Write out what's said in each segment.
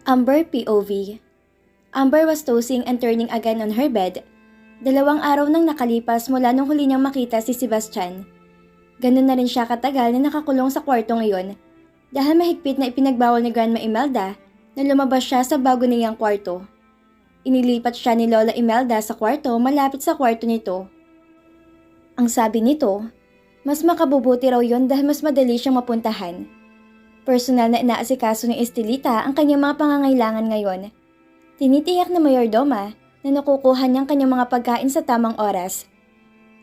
Amber POV. Amber was tossing and turning again on her bed. 2 araw nang nakalipas mula nung huli niyang makita si Sebastian. Ganun na rin siya katagal na nakakulong sa kwartong iyon dahil mahigpit na ipinagbawal ni Grandma Imelda na lumabas siya sa bago niyang kwarto. Inilipat siya ni Lola Imelda sa kwarto malapit sa kwarto nito. Ang sabi nito, mas makabubuti raw yon dahil mas madali siyang mapuntahan. Personal na inaasikaso ni Estelita ang kanyang mga pangangailangan ngayon. Tinitiyak na mayordoma na nakukuha niyang kanyang mga pagkain sa tamang oras.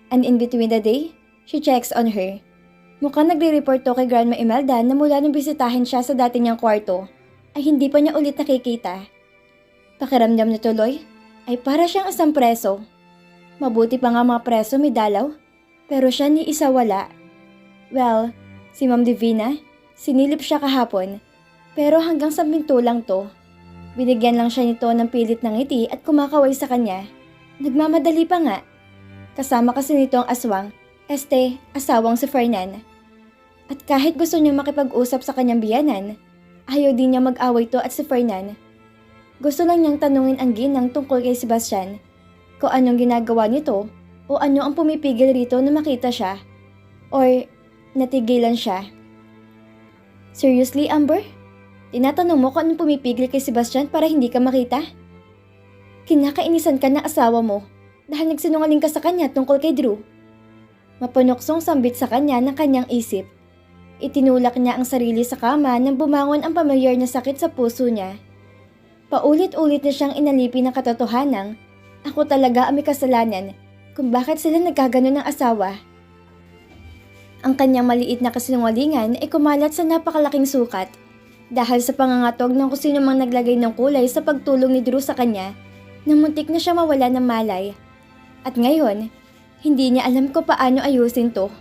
And in between the day, she checks on her. Mukhang nagre-report to kay Grandma Imelda na mula nung bisitahin siya sa dati niyang kwarto, ay hindi pa niya ulit nakikita. Pakiramdam na tuloy ay para siyang isang preso. Mabuti pa nga mga preso may dalaw, pero siya ni isa wala. Well, si Ma'am Divina, sinilip siya kahapon, pero hanggang sa pinto lang to. Binigyan lang siya nito ng pilit ng ngiti at kumakaway sa kanya. Nagmamadali pa nga. Kasama kasi nito ang aswang, asawang si Fernan. At kahit gusto niya makipag-usap sa kanyang biyanan, ayaw din niya mag-away to at si Fernan. Gusto lang niyang tanungin ang ginang tungkol kay Sebastian, kung anong ginagawa nito o ano ang pumipigil rito na makita siya, or natigilan siya. Seriously, Amber? Tinatanong mo kung anong pumipigil kay Sebastian para hindi ka makita? Kinakainisan ka ng asawa mo dahil nagsinungaling ka sa kanya tungkol kay Drew. Mapanuksong sambit sa kanya ng kanyang isip. Itinulak niya ang sarili sa kama nang bumangon ang pamilyar na sakit sa puso niya. Paulit-ulit na siyang inalipin ng katotohanang, ako talaga ang may kasalanan kung bakit sila nagkagano ng asawa. Ang kanyang maliit na kasinungalingan ay kumalat sa napakalaking sukat dahil sa pangangatog ng kung sino mang naglagay ng kulay sa pagtulong ni Drew sa kanya nang muntik na siya mawala ng malay. At ngayon, hindi niya alam kung paano ayusin to.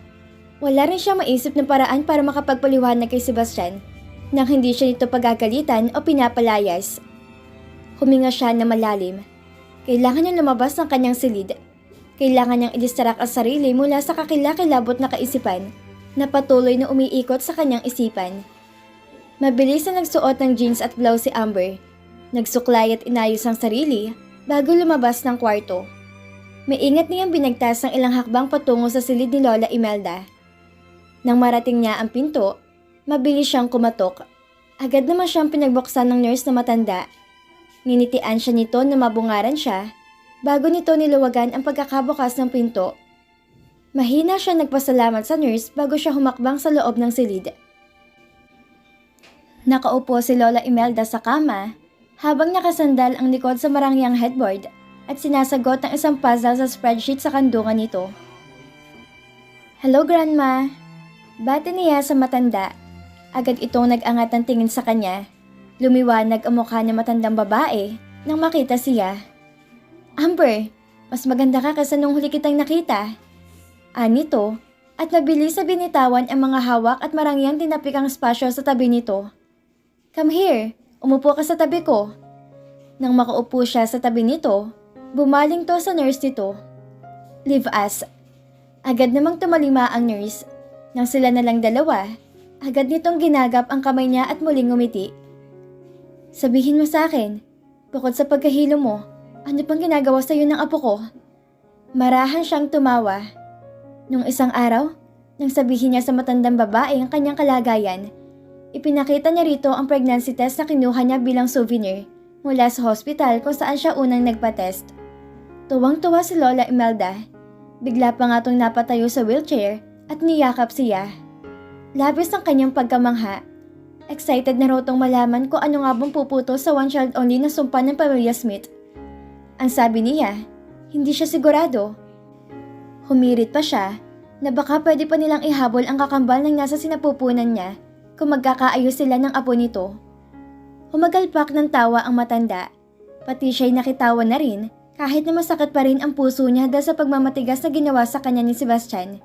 Wala rin siya maisip ng paraan para makapagpaliwanag kay Sebastian nang hindi siya nito pagagalitan o pinapalayas. Huminga siya na malalim. Kailangan niyang lumabas ng kanyang silid. Kailangan niyang i-distract ang sarili mula sa kakilakilabot na kaisipan na patuloy na umiikot sa kanyang isipan. Mabilis na nagsuot ng jeans at blouse si Amber. Nagsuklay at inayos ang sarili bago lumabas ng kwarto. Maingat niyang binagtas ng ilang hakbang patungo sa silid ni Lola Imelda. Nang marating niya ang pinto, mabilis siyang kumatok. Agad naman siyang pinagbuksan ng nurse na matanda. Nginitian siya nito na mabungaran siya bago nito niluwagan ang pagkakabukas ng pinto. Mahina siya nagpasalamat sa nurse bago siya humakbang sa loob ng silid. Nakaupo si Lola Imelda sa kama habang nakasandal ang likod sa marangyang headboard at sinasagot ang isang puzzle sa spreadsheet sa kandungan nito. Hello, Grandma. Bati niya sa matanda. Agad itong nag-angat ng tingin sa kanya. Lumiwanag ang mukha ng matandang babae nang makita siya. Amber, mas maganda ka kaysa nung huli kitang nakita. Anito, at mabilis na binitawan ang mga hawak at marangyang tinapik ang espasyo sa tabi nito. Come here, umupo ka sa tabi ko. Nang makaupo siya sa tabi nito, bumaling to sa nurse nito. Leave us. Agad namang tumalima ang nurse. Nang sila na lang dalawa, agad nitong ginagap ang kamay niya at muling ngumiti. Sabihin mo sa akin, bukod sa pagkahilo mo, ano pang ginagawa sa iyo ng apo ko? Marahan siyang tumawa. Nung isang araw, nang sabihin niya sa matandang babae ang kanyang kalagayan, ipinakita niya rito ang pregnancy test na kinuha niya bilang souvenir mula sa hospital kung saan siya unang nagpa-test. Tuwang-tuwa si Lola Imelda. Bigla pa nga itong napatayo sa wheelchair at niyakap siya. Labis ang kanyang pagkamangha. Excited na raw itong malaman kung ano nga bang puputo sa one child only na sumpa ng pamilya Smith. Ang sabi niya, hindi siya sigurado. Humirit pa siya na baka pwede pa nilang ihabol ang kakambal ng nasa sinapupunan niya kung magkakaayos sila ng apo nito. Humagalpak ng tawa ang matanda, pati siya'y nakitawa na rin kahit na masakit pa rin ang puso niya dahil sa pagmamatigas na ginawa sa kanya ni Sebastian.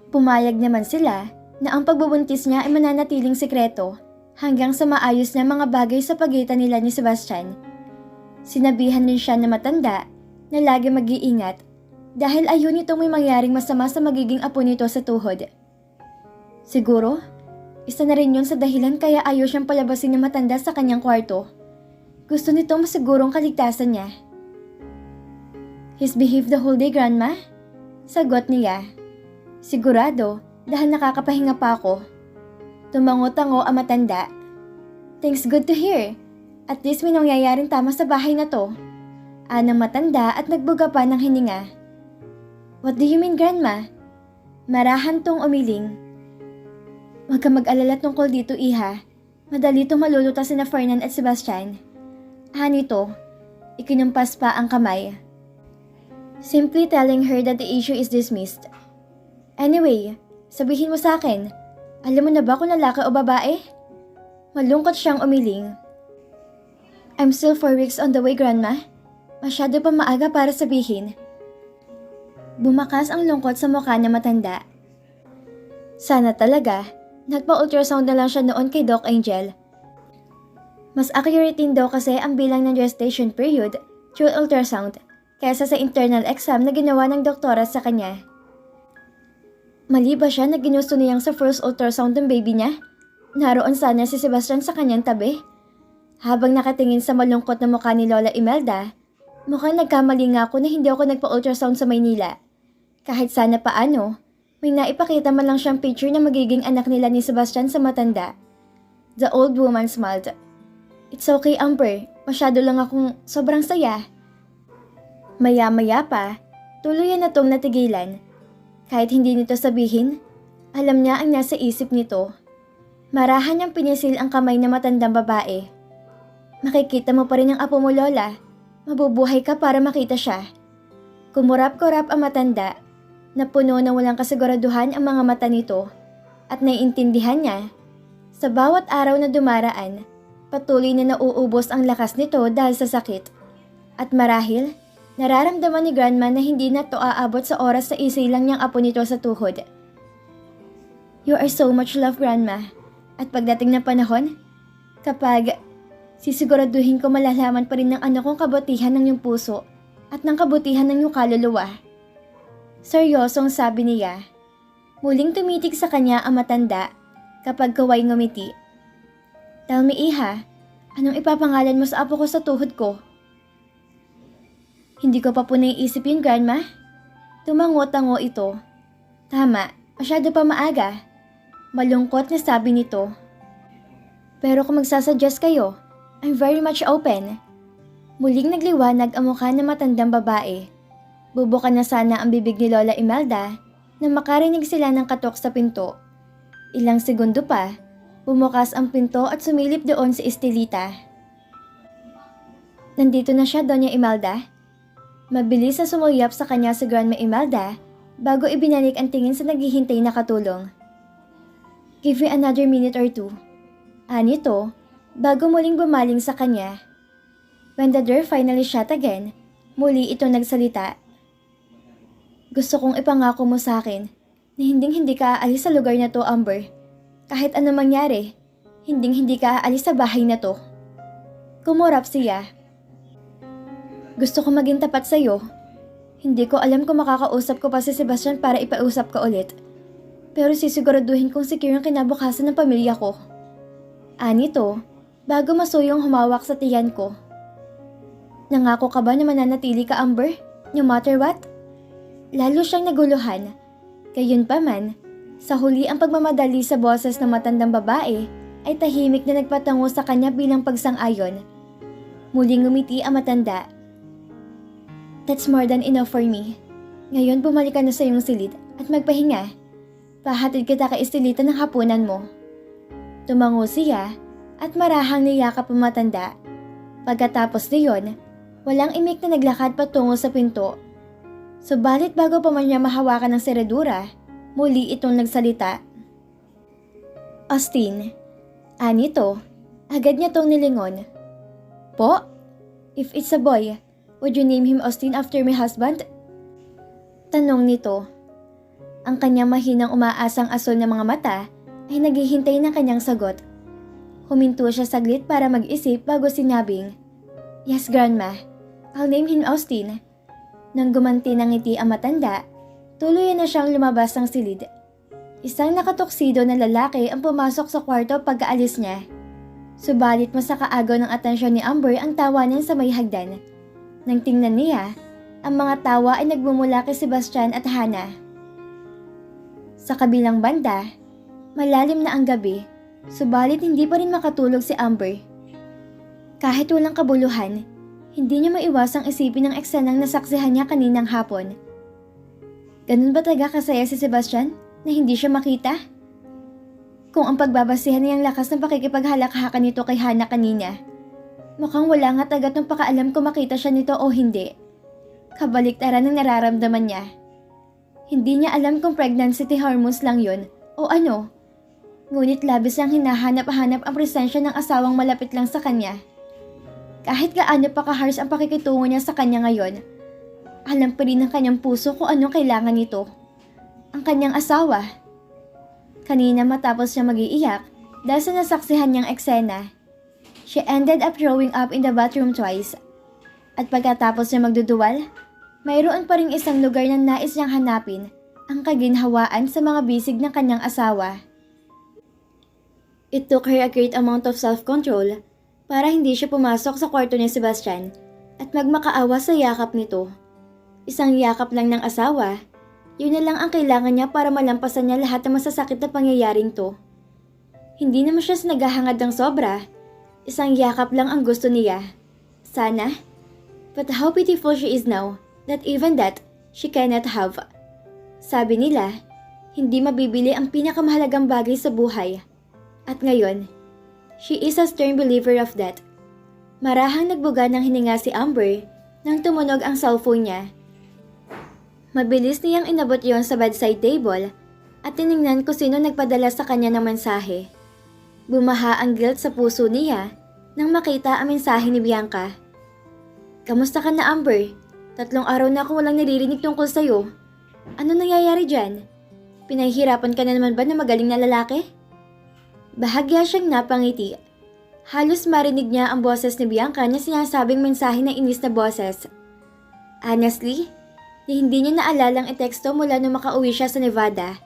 Pumayag naman sila na ang pagbubuntis niya ay mananatiling sikreto hanggang sa maayos na mga bagay sa pagitan nila ni Sebastian. Sinabihan rin siya na matanda na lagi mag-iingat dahil ayun itong may mangyaring masama sa magiging apo nito sa tuhod. Siguro, Isa na rin yun sa dahilan kaya ayaw siyang palabasin ng matanda sa kanyang kwarto. Gusto nito masigurong kaligtasan niya. He's behaved the whole day, Grandma? Sagot niya. Sigurado, dahil nakakapahinga pa ako. Tumango-tango ang matanda. Thanks, good to hear. At least may nangyayaring tama sa bahay na to. Anang matanda at nagbuga pa ng hininga. What do you mean, Grandma? Marahan tong umiling. Huwag ka mag-alala tungkol dito, Iha. Madali itong malulutas sina Fernan at Sebastian. Nito, ikinumpas pa ang kamay. Simply telling her that the issue is dismissed. Anyway, sabihin mo sa akin, alam mo na ba kung lalaki o babae? Malungkot siyang umiling. I'm still 4 weeks on the way, Grandma. Masyado pa maaga para sabihin. Bumakas ang lungkot sa mukha na matanda. Sana talaga, nagpa-ultrasound na lang siya noon kay Doc Angel. Mas accurate din daw kasi ang bilang ng gestation period through ultrasound kaysa sa internal exam na ginawa ng doktora sa kanya. Mali ba siya na ginusto niyang sa first ultrasound ng baby niya? Naroon sana si Sebastian sa kanyang tabi. Habang nakatingin sa malungkot na mukha ni Lola Imelda, mukhang nagkamali nga ako na hindi ako nagpa-ultrasound sa Maynila. Kahit sana paano, may naipakita man lang siyang picture na magiging anak nila ni Sebastian sa matanda. The old woman smiled. It's okay, Amber. Masyado lang akong sobrang saya. Maya-maya pa, tuluyan na tong natigilan. Kahit hindi nito sabihin, alam niya ang nasa isip nito. Marahan niyang pinisil ang kamay na matandang babae. Makikita mo pa rin ang apo mo, Lola. Mabubuhay ka para makita siya. Kumurap-kurap ang matanda, na puno ng walang kasiguraduhan ang mga mata nito, at naiintindihan niya, sa bawat araw na dumaraan, patuloy na nauubos ang lakas nito dahil sa sakit. At marahil, nararamdaman ni Grandma na hindi na to aabot sa oras sa isilang niyang apo nito sa tuhod. You are so much loved, Grandma. At pagdating ng panahon, kapag sisiguraduhin ko malalaman pa rin ng anak kong kabutihan ng iyong puso at ng kabutihan ng iyong kaluluwa. Seryosong sabi niya. Muling tumitig sa kanya ang matanda kapag kaway ngumiti. Tell me, Iha, anong ipapangalan mo sa apo ko sa tuhod ko? Hindi ko pa po naiisip yun, Grandma. Tumango-tango ito. Tama, masyado pa maaga. Malungkot na sabi nito. Pero kung magsasuggest kayo, I'm very much open. Muling nagliwanag ang mukha ng matandang babae. Bubukan na sana ang bibig ni Lola Imelda na makarinig sila ng katok sa pinto. Ilang segundo pa, bumukas ang pinto at sumilip doon si Estelita. Nandito na siya, Doña Imelda. Mabilis na sumuyap sa kanya si Grandma Imelda bago ibinalik ang tingin sa naghihintay na katulong. Give me another minute or two. Nito, bago muling bumaling sa kanya. When the door finally shut again, muli ito nagsalita. Gusto kong ipangako mo sa akin na hinding-hindi ka aalis sa lugar na to, Amber. Kahit ano mangyari, hinding-hindi ka aalis sa bahay na to. Kumurap siya. Gusto ko maging tapat sa'yo. Hindi ko alam kung makakausap ko pa si Sebastian para ipausap ka ulit. Pero sisiguraduhin kong secure ang kinabukasan ng pamilya ko. Nito, bago masuyong humawak sa tiyan ko. Nangako ka ba na mananatili ka, Amber? No matter what? Lalo siyang naguluhan. Gayunpaman, sa huli ang pagmamadali sa boses ng matandang babae ay tahimik na nagpatango sa kanya bilang pagsang-ayon. Muling ngumiti ang matanda. That's more than enough for me. Ngayon bumalik ka na sa iyong silid at magpahinga. Pahatid kita kay Estelita ng hapunan mo. Tumango siya at marahang niyakap ang matanda. Pagkatapos niyon, walang imik na naglakad patungo sa pinto. Subalit bago pa man niya mahawakan ng seredura, muli itong nagsalita. Austin. Nito, agad niya tong nilingon. Po? If it's a boy, would you name him Austin after my husband? Tanong nito. Ang kanyang mahinang umaasang asul na mga mata ay naghihintay ng kanyang sagot. Huminto siya saglit para mag-isip bago sinabing, Yes, Grandma. I'll name him Austin. Nang gumanti ng ngiti ang matanda, tuluyan na siyang lumabas ng silid. Isang nakatuksido na lalaki ang pumasok sa kwarto pagkaalis niya. Subalit mas nakaagaw ng atensyon ni Amber ang tawanan sa may hagdan. Nang tingnan niya, ang mga tawa ay nagmumula kay Sebastian at Hannah. Sa kabilang banda, malalim na ang gabi, subalit hindi pa rin makatulog si Amber. Kahit walang kabuluhan, hindi niya maiwasang isipin ang eksenang nasaksihan niya kaninang hapon. Ganun ba talaga kasaya si Sebastian na hindi siya makita? Kung ang pagbabasihan niyang lakas ng pakikipaghalakhakan nito kay Hannah kanina, mukhang wala nga tagat ng pakaalam kung makita siya nito o hindi. Kabaliktaran ang nararamdaman niya. Hindi niya alam kung pregnancy hormones lang yon o ano. Ngunit labis lang hinahanap-hanap ang presensya ng asawang malapit lang sa kanya. Kahit gaano pa ka-harsh ang pakikitungo niya sa kanya ngayon, alam pa rin ng kanyang puso kung anong kailangan nito. Ang kanyang asawa. Kanina matapos siya mag-iiyak dahil sa nasaksihan niyang eksena, she ended up throwing up in the bathroom twice. At pagkatapos niya magduduwal, mayroon pa ring isang lugar na nais niyang hanapin, ang kaginhawaan sa mga bisig ng kanyang asawa. It took her a great amount of self-control para hindi siya pumasok sa kwarto ni Sebastian at magmakaawa sa yakap nito. Isang yakap lang ng asawa, yun na lang ang kailangan niya para malampasan niya lahat ng masasakit na pangyayaring to. Hindi naman siya naghahangad ng sobra, isang yakap lang ang gusto niya. Sana. But how pitiful she is now that even that she cannot have. Sabi nila, hindi mabibili ang pinakamahalagang bagay sa buhay. At ngayon, she is a stern believer of that. Marahang nagbuga ng hininga si Amber nang tumunog ang cellphone niya. Mabilis niyang inabot yon sa bedside table at tiningnan kung sino nagpadala sa kanya ng mensahe. Bumaha ang guilt sa puso niya nang makita ang mensahe ni Bianca. Kamusta ka na, Amber? 3 araw na akong walang naririnig tungkol sa'yo. Ano nangyayari dyan? Pinahihirapan ka na naman ba na magaling na lalaki? Bahagya siyang napangiti. Halos marinig niya ang boses ni Bianca na sinasabing mensahe na inis na boses. Honestly, hindi niya naalalang iteksto mula nung makauwi siya sa Nevada.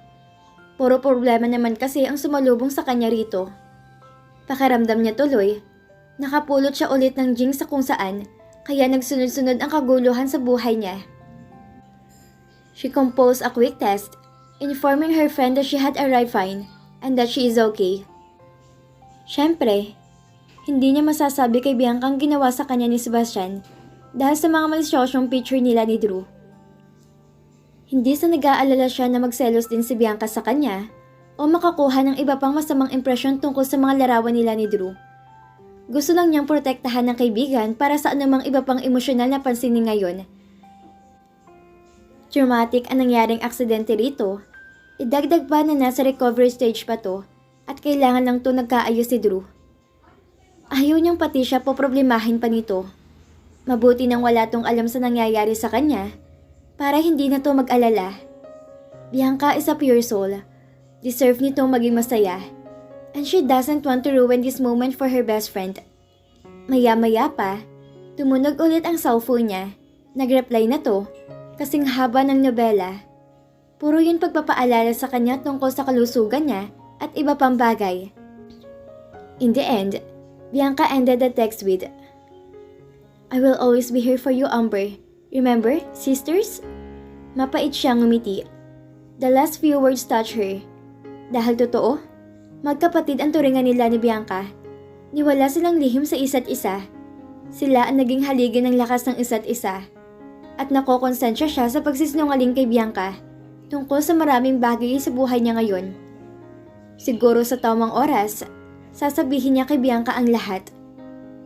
Puro problema naman kasi ang sumalubong sa kanya rito. Pakiramdam niya tuloy, nakapulot siya ulit ng jinx sa kung saan, kaya nagsunod-sunod ang kaguluhan sa buhay niya. She composed a quick text, informing her friend that she had arrived fine and that she is okay. Siyempre, hindi niya masasabi kay Bianca ang ginawa sa kanya ni Sebastian dahil sa mga malisyosyong picture nila ni Drew. Hindi sa nag-aalala siya na magselos din si Bianca sa kanya o makakuha ng iba pang masamang impresyon tungkol sa mga larawan nila ni Drew. Gusto lang niyang protektahan ng kaibigan para sa anumang iba pang emosyonal na pansinin ngayon. Traumatic ang nangyaring aksidente rito, idagdag pa na nasa recovery stage pa to at kailangan lang to nagkaayos si Drew. Ayaw niyang pati siya poproblemahin pa nito. Mabuti nang wala tong alam sa nangyayari sa kanya para hindi na to mag-alala. Bianca is a pure soul. Deserve nitong maging masaya. And she doesn't want to ruin this moment for her best friend. Maya-maya pa, tumunog ulit ang cellphone niya. Nag-reply na to, kasing haba ng nobela. Puro yun pagpapaalala sa kanya tungkol sa kalusugan niya at iba pang bagay. In the end, Bianca ended the text with, I will always be here for you, Amber. Remember, sisters? Mapait siyang ngumiti. The last few words touched her. Dahil totoo, magkapatid ang turingan nila ni Bianca. Niwala silang lihim sa isa't isa. Sila ang naging haligi ng lakas ng isa't isa. At nakokonsensya siya sa pagsisinungaling kay Bianca tungkol sa maraming bagay sa buhay niya ngayon. Siguro sa tamang oras, sasabihin niya kay Bianca ang lahat.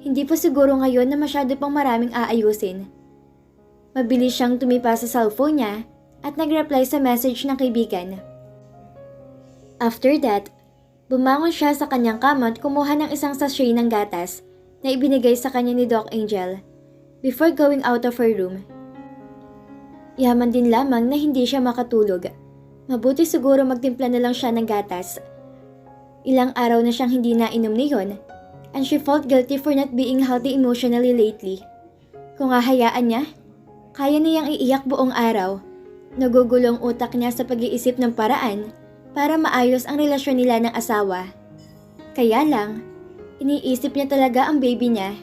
Hindi pa siguro ngayon na masyado pang maraming aayusin. Mabilis siyang tumipa sa cellphone niya at nag-reply sa message ng kaibigan. After that, bumangon siya sa kanyang kama at kumuha ng isang sachet ng gatas na ibinigay sa kanya ni Doc Angel before going out of her room. Yaman din lamang na hindi siya makatulog. Mabuti siguro magtimpla na lang siya ng gatas. Ilang araw na siyang hindi nainom niyon and she felt guilty for not being healthy emotionally lately. Kung hahayaan niya, kaya niyang iiyak buong araw. Nagugulong utak niya sa pag-iisip ng paraan para maayos ang relasyon nila ng asawa. Kaya lang, iniisip niya talaga ang baby niya.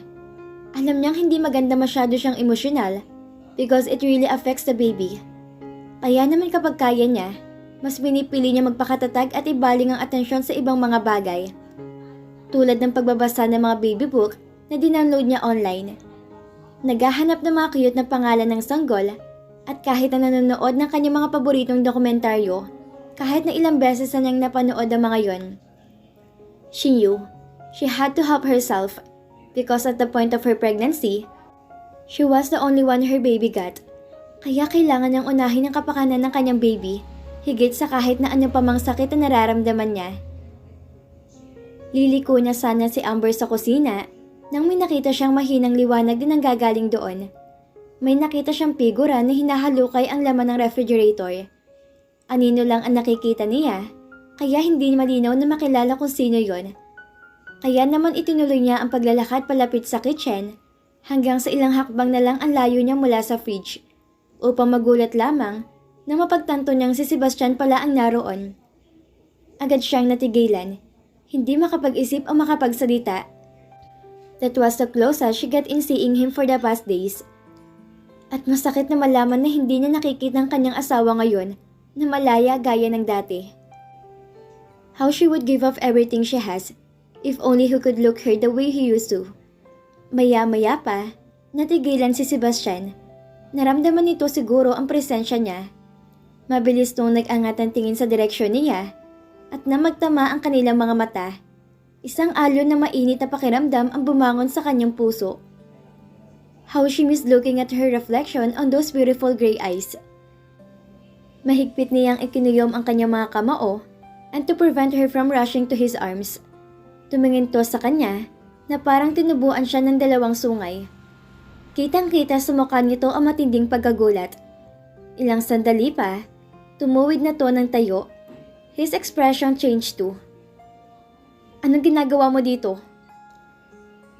Alam niyang hindi maganda masyado siyang emosyonal because it really affects the baby. Kaya naman kapag kaya niya, mas pinipili niya magpakatatag at ibaling ang atensyon sa ibang mga bagay. Tulad ng pagbabasa ng mga baby book na dinownload niya online. Naghahanap ng mga cute na pangalan ng sanggol at kahit na nanonood ng kanyang mga paboritong dokumentaryo, kahit na ilang beses na niyang napanood ang mga yon. She knew she had to help herself because at the point of her pregnancy, she was the only one her baby got. Kaya kailangan niyang unahin ang kapakanan ng kanyang baby higit sa kahit na anong pamang sakit na nararamdaman niya. Liliko na sana si Amber sa kusina nang may nakita siyang mahinang liwanag din ang gagaling doon. May nakita siyang figura na hinahalukay ang laman ng refrigerator. Anino lang ang nakikita niya, kaya hindi malinaw na makilala kung sino yon. Kaya naman itinuloy niya ang paglalakad palapit sa kitchen hanggang sa ilang hakbang na lang ang layo niya mula sa fridge upang magulat lamang na mapagtanto niyang si Sebastian pala ang naroon. Agad siyang natigilan, hindi makapag-isip o makapagsalita. That was the closest she got in seeing him for the past days. At masakit na malaman na hindi niya nakikita ang kanyang asawa ngayon na malaya gaya ng dati. How she would give up everything she has if only he could look her the way he used to. Maya-maya pa, natigilan si Sebastian. Naramdaman nito siguro ang presensya niya. Mabilis nung nag-angat ang tingin sa direksyon niya at na magtama ang kanilang mga mata. Isang alon na mainit na pakiramdam ang bumangon sa kanyang puso. How she missed looking at her reflection on those beautiful gray eyes. Mahigpit niyang ikinuyom ang kanyang mga kamao and to prevent her from rushing to his arms. Tumingin to sa kanya na parang tinubuan siya ng dalawang sungay. Kitang-kita sa mukha nito ang matinding pagkagulat. Ilang sandali pa, tumuwid na to ng tayo. His expression changed too. Anong ginagawa mo dito?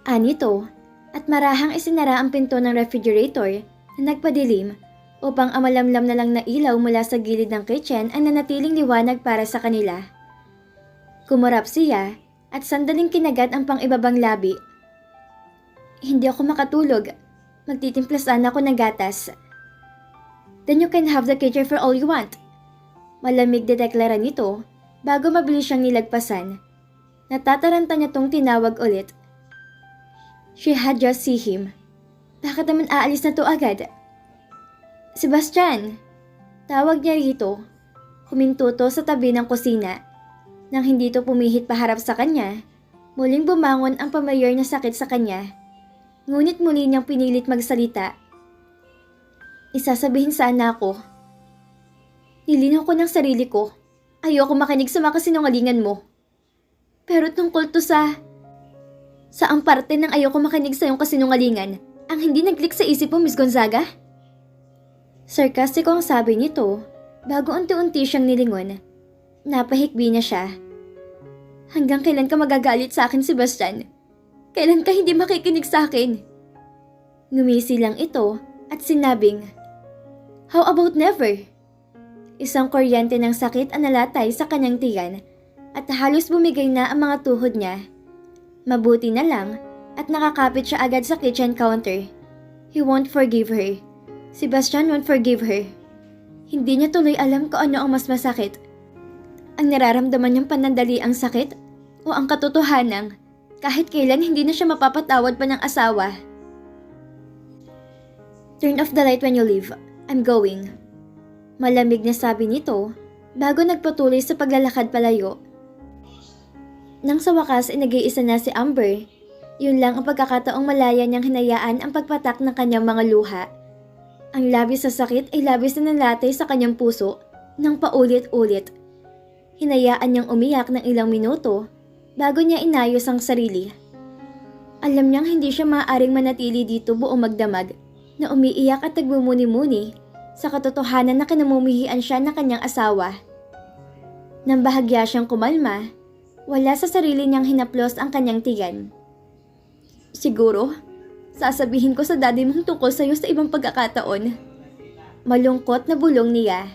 Anito, at marahang isinara ang pinto ng refrigerator na nagpadilim upang ang malamlam na lang na ilaw mula sa gilid ng kitchen ay nanatiling liwanag para sa kanila. Kumurap siya at sandaling kinagat ang pang-ibabang labi. Hindi ako makatulog. Magtitimpla sana ako ng gatas. Then you can have the kitchen for all you want. Malamig na deklara nito bago mabilis siyang nilagpasan. Natataranta niya tong tinawag ulit. She had just seen him. Bakit naman aalis na to agad? Sebastian! Tawag niya rito. Huminto to sa tabi ng kusina. Nang hindi to pumihit paharap sa kanya, muling bumangon ang pamayor na sakit sa kanya. Ngunit muli niyang pinilit magsalita. Isasabihin sana ako. Nilinaw ko ng sarili ko. Ayoko makinig sa mga kasinungalingan mo. Pero tungkol to sa ang parte ng ayoko makinig sa iyong kasinungalingan ang hindi nag-click sa isip mo, Miss Gonzaga? Sarkastiko ang sabi nito bago unti-unti siyang nilingon. Napahikbi niya siya. Hanggang kailan ka magagalit sa akin, Sebastian? Kailan ka hindi makikinig sa akin? Ngumisi lang ito at sinabing, How about never? Isang kuryente ng sakit ang nalatay sa kanyang tiyan at halos bumigay na ang mga tuhod niya. Mabuti na lang at nakakapit siya agad sa kitchen counter. He won't forgive her. Sebastian won't forgive her. Hindi niya tuloy alam kung ano ang mas masakit. Ang nararamdaman niyang panandali ang sakit o ang katotohanang kahit kailan hindi na siya mapapatawad pa ng asawa. Turn off the light when you leave. I'm going. Malamig na sabi nito bago nagpatuloy sa paglalakad palayo. Nang sa wakas ay nag-iisa na si Amber, yun lang ang pagkakataong malaya niyang hinayaan ang pagpatak ng kanyang mga luha. Ang labis sa sakit ay labis na nalatay sa kanyang puso nang paulit-ulit. Hinayaan niyang umiyak ng ilang minuto bago niya inayos ang sarili. Alam niyang hindi siya maaaring manatili dito buong magdamag na umiiyak at nagmumuni-muni sa katotohanan na kinamumihian siya ng kanyang asawa. Nang bahagya siyang kumalma, wala sa sarili niyang hinaplos ang kanyang tiyan. Siguro, sasabihin ko sa daddy mong tungkol sa'yo sa ibang pagkakataon. Malungkot na bulong niya.